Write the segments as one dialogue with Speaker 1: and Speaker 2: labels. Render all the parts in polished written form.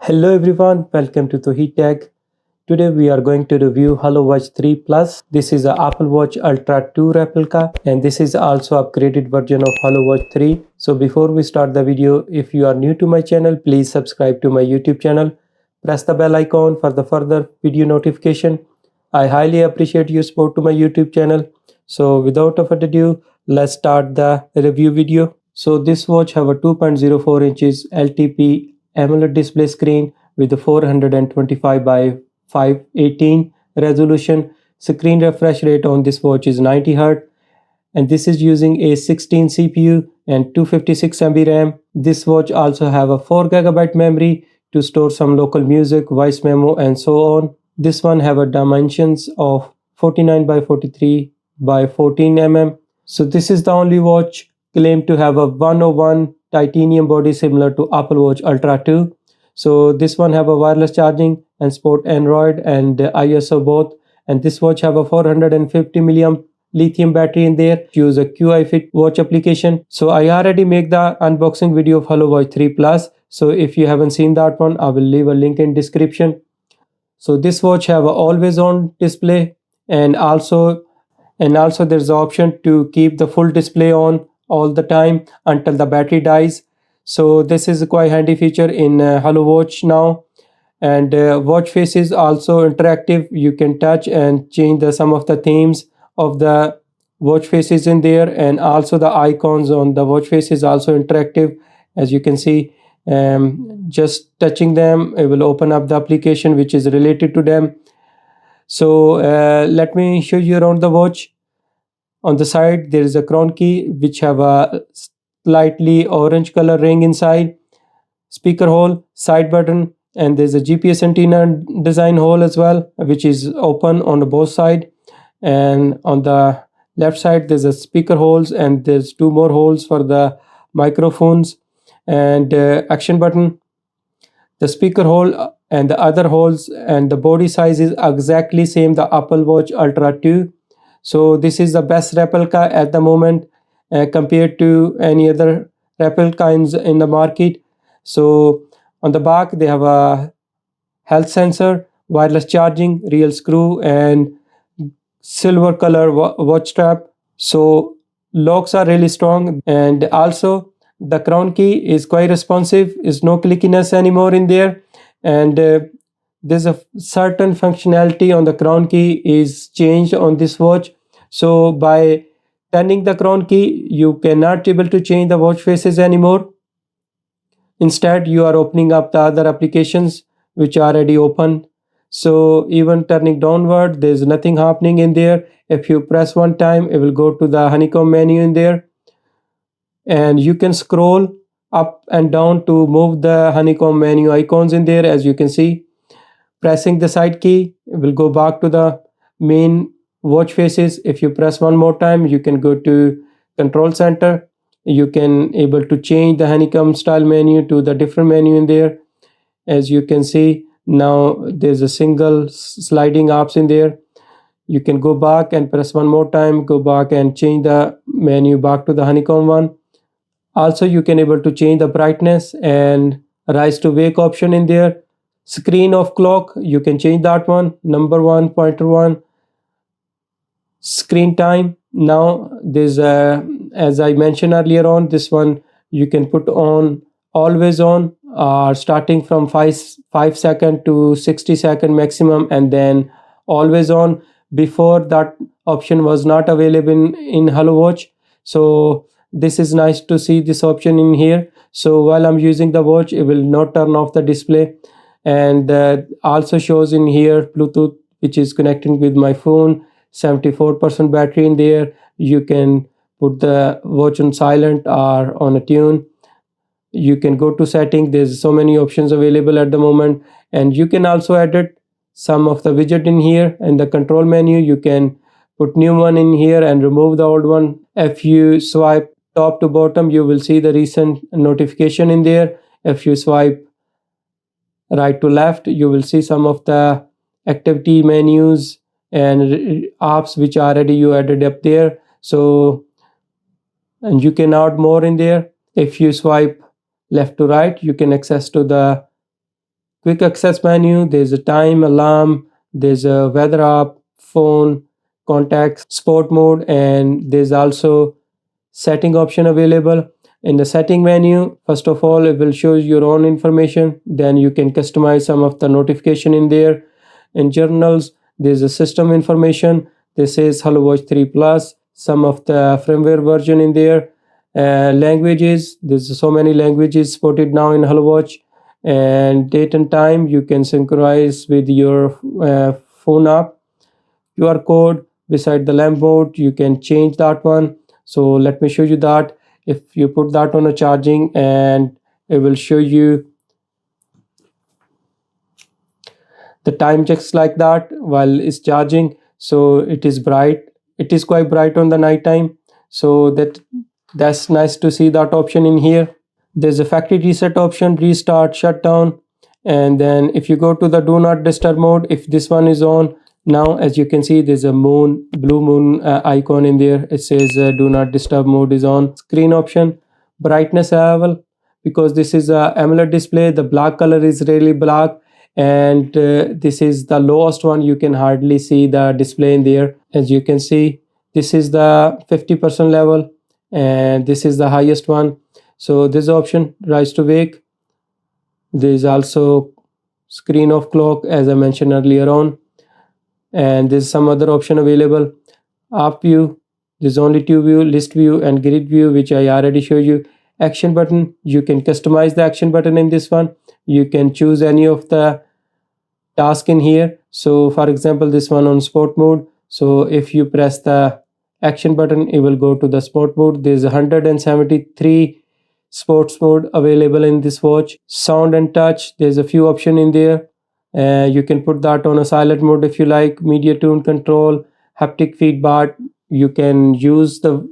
Speaker 1: Hello everyone, welcome to Towheed Tech. Today we are going to review HoloWatch 3 Plus. This is a Apple Watch Ultra 2 replica and this is also upgraded version of HoloWatch 3. So before we start the video, if you are new to my channel, please subscribe to my YouTube channel. Press the bell icon for the further video notification. I highly appreciate your support to my YouTube channel. So without further ado, let's start the review video. So this watch have a 2.04 inches LTP AMOLED display screen with a 425 by 518 resolution. Screen refresh rate on this watch is 90 Hz, and this is using a 16 CPU and 256 MB RAM. This watch also have a 4 GB memory to store some local music, voice memo, and so on. This one have a dimensions of 49 by 43 by 14 mm. So this is the only watch claimed to have a 101 titanium body similar to Apple Watch Ultra 2. So this one have a wireless charging and support Android and iOS both. And this watch have a 450 milliamp lithium battery in there. Use a QI Fit watch application. So I already make the unboxing video of HoloWatch 3 Plus. So if you haven't seen that one, I will leave a link in description. So this watch have a always on display, and also there's the option to keep the full display on all the time until the battery dies. So this is a quite handy feature in HoloWatch now. And watch face is also interactive. You can touch and change some of the themes of the watch faces in there, and also the icons on the watch face is also interactive. As you can see, just touching them, it will open up the application which is related to them. So let me show you around the watch. On the side there is a crown key which have a slightly orange color ring inside, speaker hole, side button, and there's a GPS antenna design hole as well, which is open on both side. And on the left side there's a speaker holes, and there's two more holes for the microphones and action button. The speaker hole and the other holes and the body size is exactly same the Apple Watch Ultra 2. So this is the best replica at the moment compared to any other replicas in the market. So on the back they have a health sensor, wireless charging, real screw, and silver color watch strap. So locks are really strong, and also the crown key is quite responsive. Is no clickiness anymore in there, and there's a certain functionality on the crown key is changed on this watch. So by turning the crown key, you cannot able to change the watch faces anymore. Instead, you are opening up the other applications which are already open. So even turning downward, there's nothing happening in there. If you press one time, it will go to the honeycomb menu in there, and you can scroll up and down to move the honeycomb menu icons in there. As you can see, pressing the side key will go back to the main watch faces. If you press one more time, you can go to control center. You can able to change the honeycomb style menu to the different menu in there. As you can see, now there's a single sliding apps in there. You can go back and press one more time, go back and change the menu back to the honeycomb one. Also you can able to change the brightness and rise to wake option in there. Screen of clock, you can change that one. Number one, pointer one. Screen time, now there's as I mentioned earlier on, this one you can put on always on, starting from 5 second to 60-second maximum, and then always on. Before that option was not available in HoloWatch, so this is nice to see this option in here. So while I'm using the watch, it will not turn off the display. And also shows in here Bluetooth, which is connecting with my phone. 74% battery in there. You can put the watch on silent or on a tune. You can go to setting. There's so many options available at the moment, and you can also edit some of the widget in here. In the control menu, you can put new one in here and remove the old one. If you swipe top to bottom, you will see the recent notification in there. If you swipe right to left, you will see some of the activity menus and apps which already you added up there. So, and you can add more in there. If you swipe left to right, you can access to the quick access menu. There's a time, alarm, there's a weather app, phone, contacts, sport mode, and there's also setting option available. In the setting menu, first of all, it will show your own information. Then you can customize some of the notification in there. In journals, there's a system information. This is Hello Watch 3 Plus, some of the firmware version in there. Languages, there's so many languages supported now in Hello Watch. And date and time, you can synchronize with your phone app. QR code beside the lamp mode, you can change that one. So let me show you that. If you put that on a charging, and it will show you the time just like that while it's charging. So it is bright, it is quite bright on the night time. So that's nice to see that option in here. There's a factory reset option, restart, shutdown. And then if you go to the do not disturb mode, if this one is on, now as you can see, there's a blue moon icon in there. It says do not disturb mode is on. Screen option, brightness level, because this is a AMOLED display, the black color is really black, and this is the lowest one. You can hardly see the display in there. As you can see, this is the 50% level, and this is the highest one. So this option, rise to wake. There is also screen of clock, as I mentioned earlier on, and there's some other option available. App view, there's only two view, list view and grid view, which I already showed you. Action button, you can customize the action button in this one. You can choose any of the task in here. So for example, this one on sport mode. So if you press the action button, it will go to the sport mode. There's 173 sports mode available in this watch. Sound and touch, there's a few option in there. You can put that on a silent mode if you like. Media tune control, haptic feedback, you can use the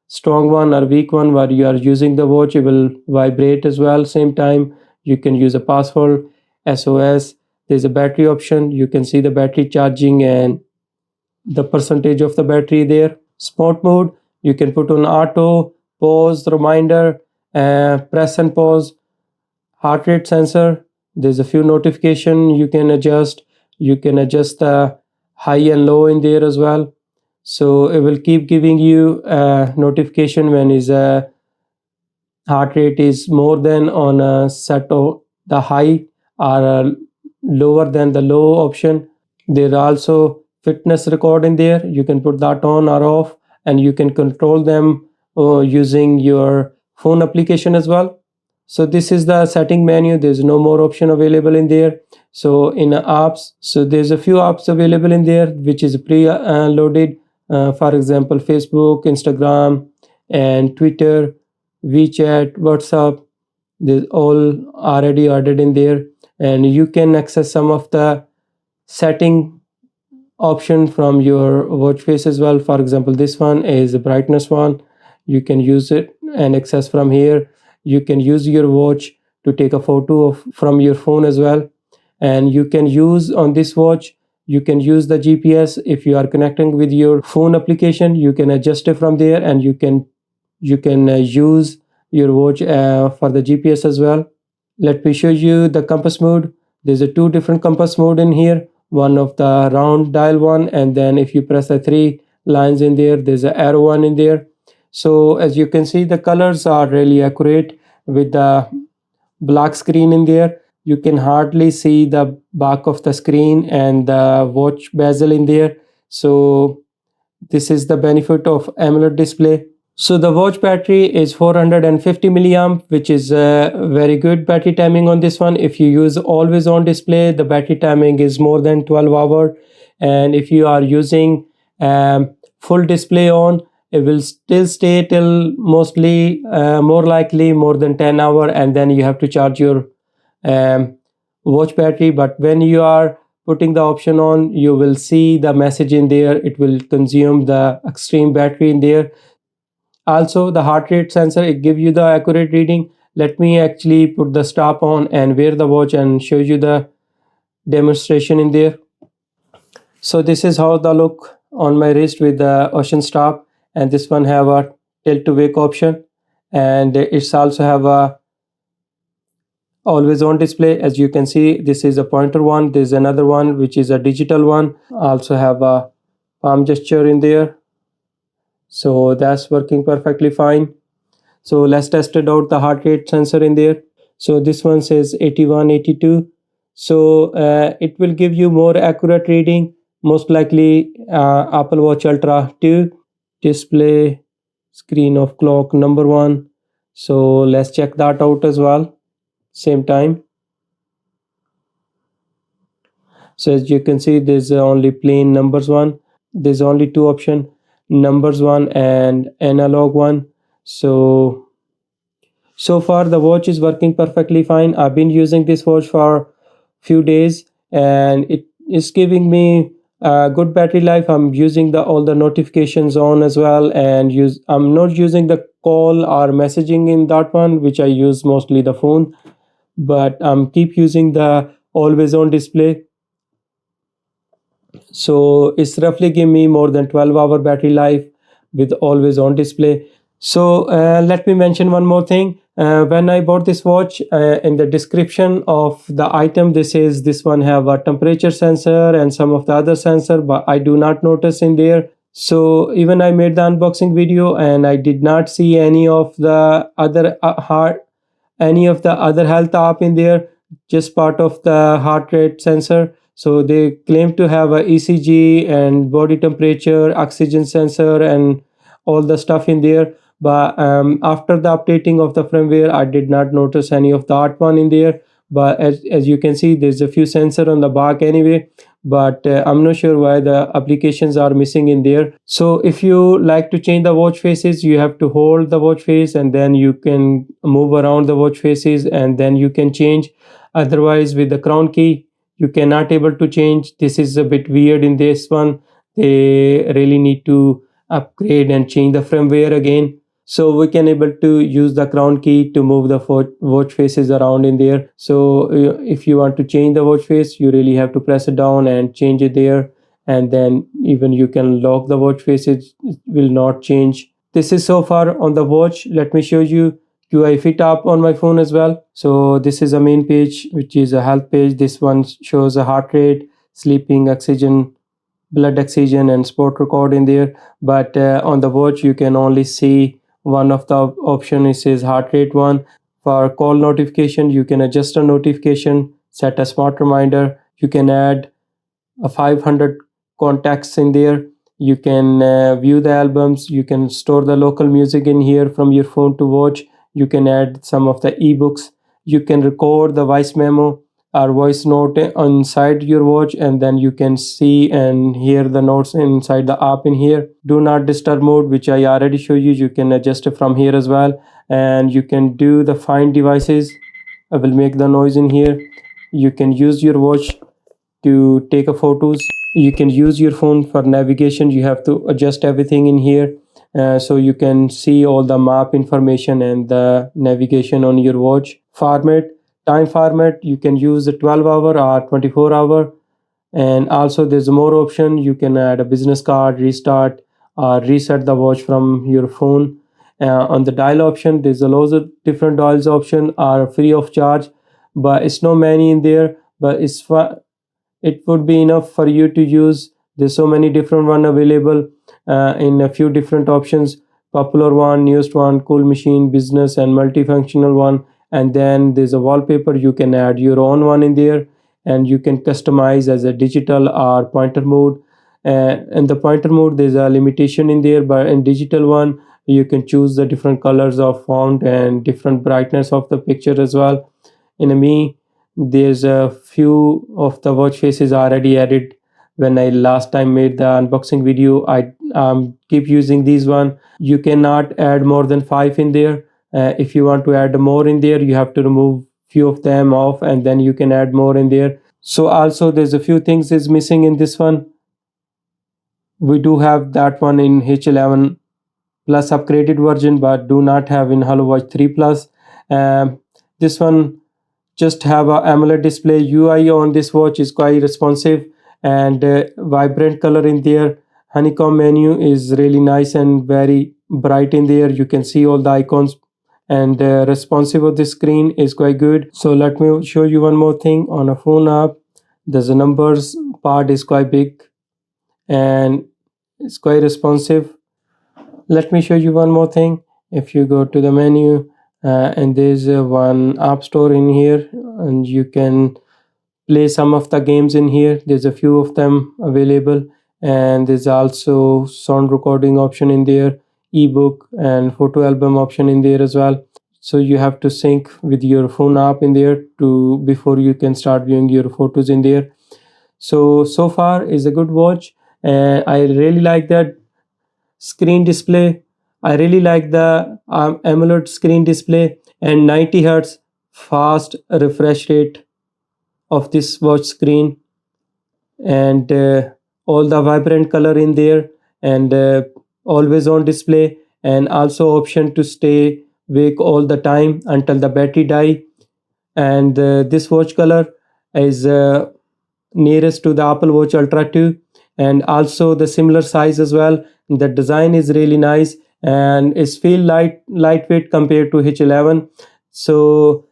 Speaker 1: strong one or weak one. While you are using the watch, it will vibrate as well same time. You can use a password, SOS. There's a battery option, you can see the battery charging and the percentage of the battery there. Sport mode, you can put on auto, pause, reminder, press and pause. Heart rate sensor, there's a few notification you can adjust. You can adjust the high and low in there as well. So it will keep giving you a notification when is a heart rate is more than on a set of the high, or lower than the low option. There are also fitness record in there, you can put that on or off, and you can control them using your phone application as well. So this is the setting menu, there's no more option available in there. So in apps, so there's a few apps available in there which is pre-loaded. For example, Facebook, Instagram, and Twitter, WeChat, WhatsApp, there's all already added in there. And you can access some of the setting option from your watch face as well. For example, this one is the brightness one, you can use it and access from here. You can use your watch to take a photo of from your phone as well. And you can use on this watch, you can use the GPS. If you are connecting with your phone application, you can adjust it from there, and you can use your watch for the GPS as well. Let me show you the compass mode. There's a two different compass mode in here, one of the round dial one, and then if you press the three lines in there, there's an arrow one in there. So as you can see, the colors are really accurate. With the black screen in there, you can hardly see the back of the screen and the watch bezel in there. So this is the benefit of AMOLED display. So the watch battery is 450 milliamp, which is a very good battery timing on this one. If you use always on display, the battery timing is more than 12 hours. And if you are using full display on, it will still stay till mostly more likely more than 10 hours, and then you have to charge your watch battery. But when you are putting the option on, you will see the message in there, it will consume the extreme battery in there. Also the heart rate sensor, it give you the accurate reading. Let me actually put the strap on and wear the watch and show you the demonstration in there. So this is how the look on my wrist with the ocean strap, and this one have a tilt to wake option, and it's also have a always on display. As you can see, this is a pointer one, there's another one which is a digital one, also have a palm gesture in there, so that's working perfectly fine. So let's test it out, the heart rate sensor in there. So this one says 81, 82. So it will give you more accurate reading, most likely Apple Watch Ultra 2. Display screen of clock number 1. So let's check that out as well, same time. So as you can see, there's only plain numbers one. There's only two option, numbers one and analog one. So far the watch is working perfectly fine. I've been using this watch for few days and it is giving me a good battery life. I'm using the all the notifications on as well, and I'm not using the call or messaging in that one, which I use mostly the phone, but I'm keep using the always on display. So it's roughly give me more than 12-hour battery life with always on display. So let me mention one more thing. When I bought this watch, in the description of the item, this says this one have a temperature sensor and some of the other sensor, but I do not notice in there. So even I made the unboxing video and I did not see any of the other any of the other health app in there, just part of the heart rate sensor. So they claim to have a ECG and body temperature, oxygen sensor, and all the stuff in there. But after the updating of the firmware, I did not notice any of that one in there. But as you can see, there's a few sensor on the back anyway, but I'm not sure why the applications are missing in there. So if you like to change the watch faces, you have to hold the watch face and then you can move around the watch faces and then you can change. Otherwise with the crown key you cannot able to change. This is a bit weird in this one. They really need to upgrade and change the firmware again, so we can able to use the crown key to move the watch faces around in there. So if you want to change the watch face, you really have to press it down and change it there, and then even you can lock the watch faces, it will not change. This is so far on the watch. Let me show you UI Fit app on my phone as well. So this is a main page, which is a health page. This one shows a heart rate, sleeping, oxygen, blood oxygen, and sport record in there. But on the watch you can only see one of the option. It says heart rate one. For call notification, you can adjust a notification, set a smart reminder. You can add a 500 contacts in there. You can view the albums. You can store the local music in here from your phone to watch. You can add some of the ebooks. You can record the voice memo or voice note inside your watch, and then you can see and hear the notes inside the app in here. Do not disturb mode, which I already show you. You can adjust it from here as well, and you can do the find devices. I will make the noise in here. You can use your watch to take a photos. You can use your phone for navigation. You have to adjust everything in here, so you can see all the map information and the navigation on your watch. Format, time format, you can use a 12-hour or 24-hour. And also there's more option. You can add a business card, restart, or reset the watch from your phone. On the dial option, there's a lots of different dials option are free of charge, but it's no many in there, but it would be enough for you to use. There's so many different one available in a few different options. Popular one, newest one, cool machine, business, and multifunctional one. And then there's a wallpaper. You can add your own one in there, and you can customize as a digital or pointer mode. In the pointer mode there's a limitation in there, but in digital one you can choose the different colors of font and different brightness of the picture as well. In a me, there's a few of the watch faces already added. When I last time made the unboxing video, I keep using these one. You cannot add more than 5 in there. If you want to add more in there, you have to remove few of them off and then you can add more in there. So also there's a few things is missing in this one. We do have that one in H11 plus upgraded version, but do not have in HoloWatch 3 plus. This one just have a AMOLED display. UI on this watch is quite responsive and vibrant color in there. Honeycomb menu is really nice and very bright in there. You can see all the icons and the responsive of the screen is quite good. So let me show you one more thing. On a phone app, there's a numbers part is quite big and it's quite responsive. Let me show you one more thing. If you go to the menu, and there's one app store in here, and you can play some of the games in here. There's a few of them available, and there's also sound recording option in there, ebook and photo album option in there as well. So you have to sync with your phone app in there to before you can start viewing your photos in there. So far is a good watch, and I really like that screen display. I really like the AMOLED screen display and 90 hertz fast refresh rate of this watch screen, and all the vibrant color in there, and always on display, and also option to stay awake all the time until the battery die. And this watch color is nearest to the Apple Watch Ultra 2, and also the similar size as well. The design is really nice and it's feel lightweight compared to H11. So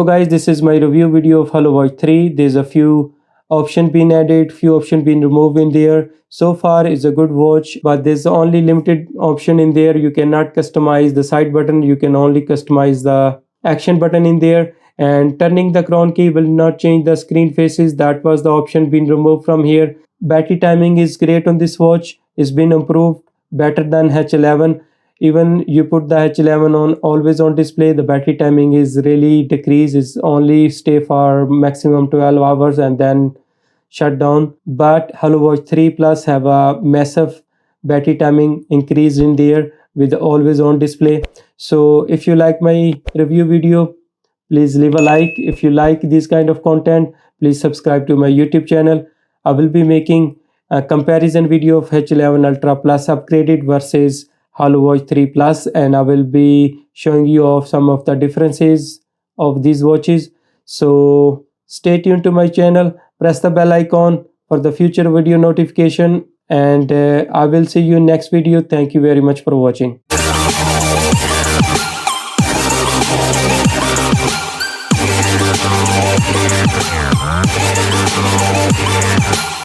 Speaker 1: guys, this is my review video of Hello Watch 3. There's a few options been added, few options been removed in there. So far is a good watch, but there's only limited option in there. You cannot customize the side button, you can only customize the action button in there, and turning the crown key will not change the screen faces. That was the option been removed from here. Battery timing is great on this watch, it's been improved better than H11. Even you put the H11 on always on display, the battery timing is really decreased. It's only stay for maximum 12 hours and then shut down. But Hello Watch 3 Plus have a massive battery timing increase in there with always on display. So if you like my review video, please leave a like. If you like this kind of content, please subscribe to my YouTube channel. I will be making a comparison video of H11 Ultra Plus upgraded versus Hello Watch 3 Plus, and I will be showing you off some of the differences of these watches. So stay tuned to my channel, press the bell icon for the future video notification, and I will see you in next video. Thank you very much for watching.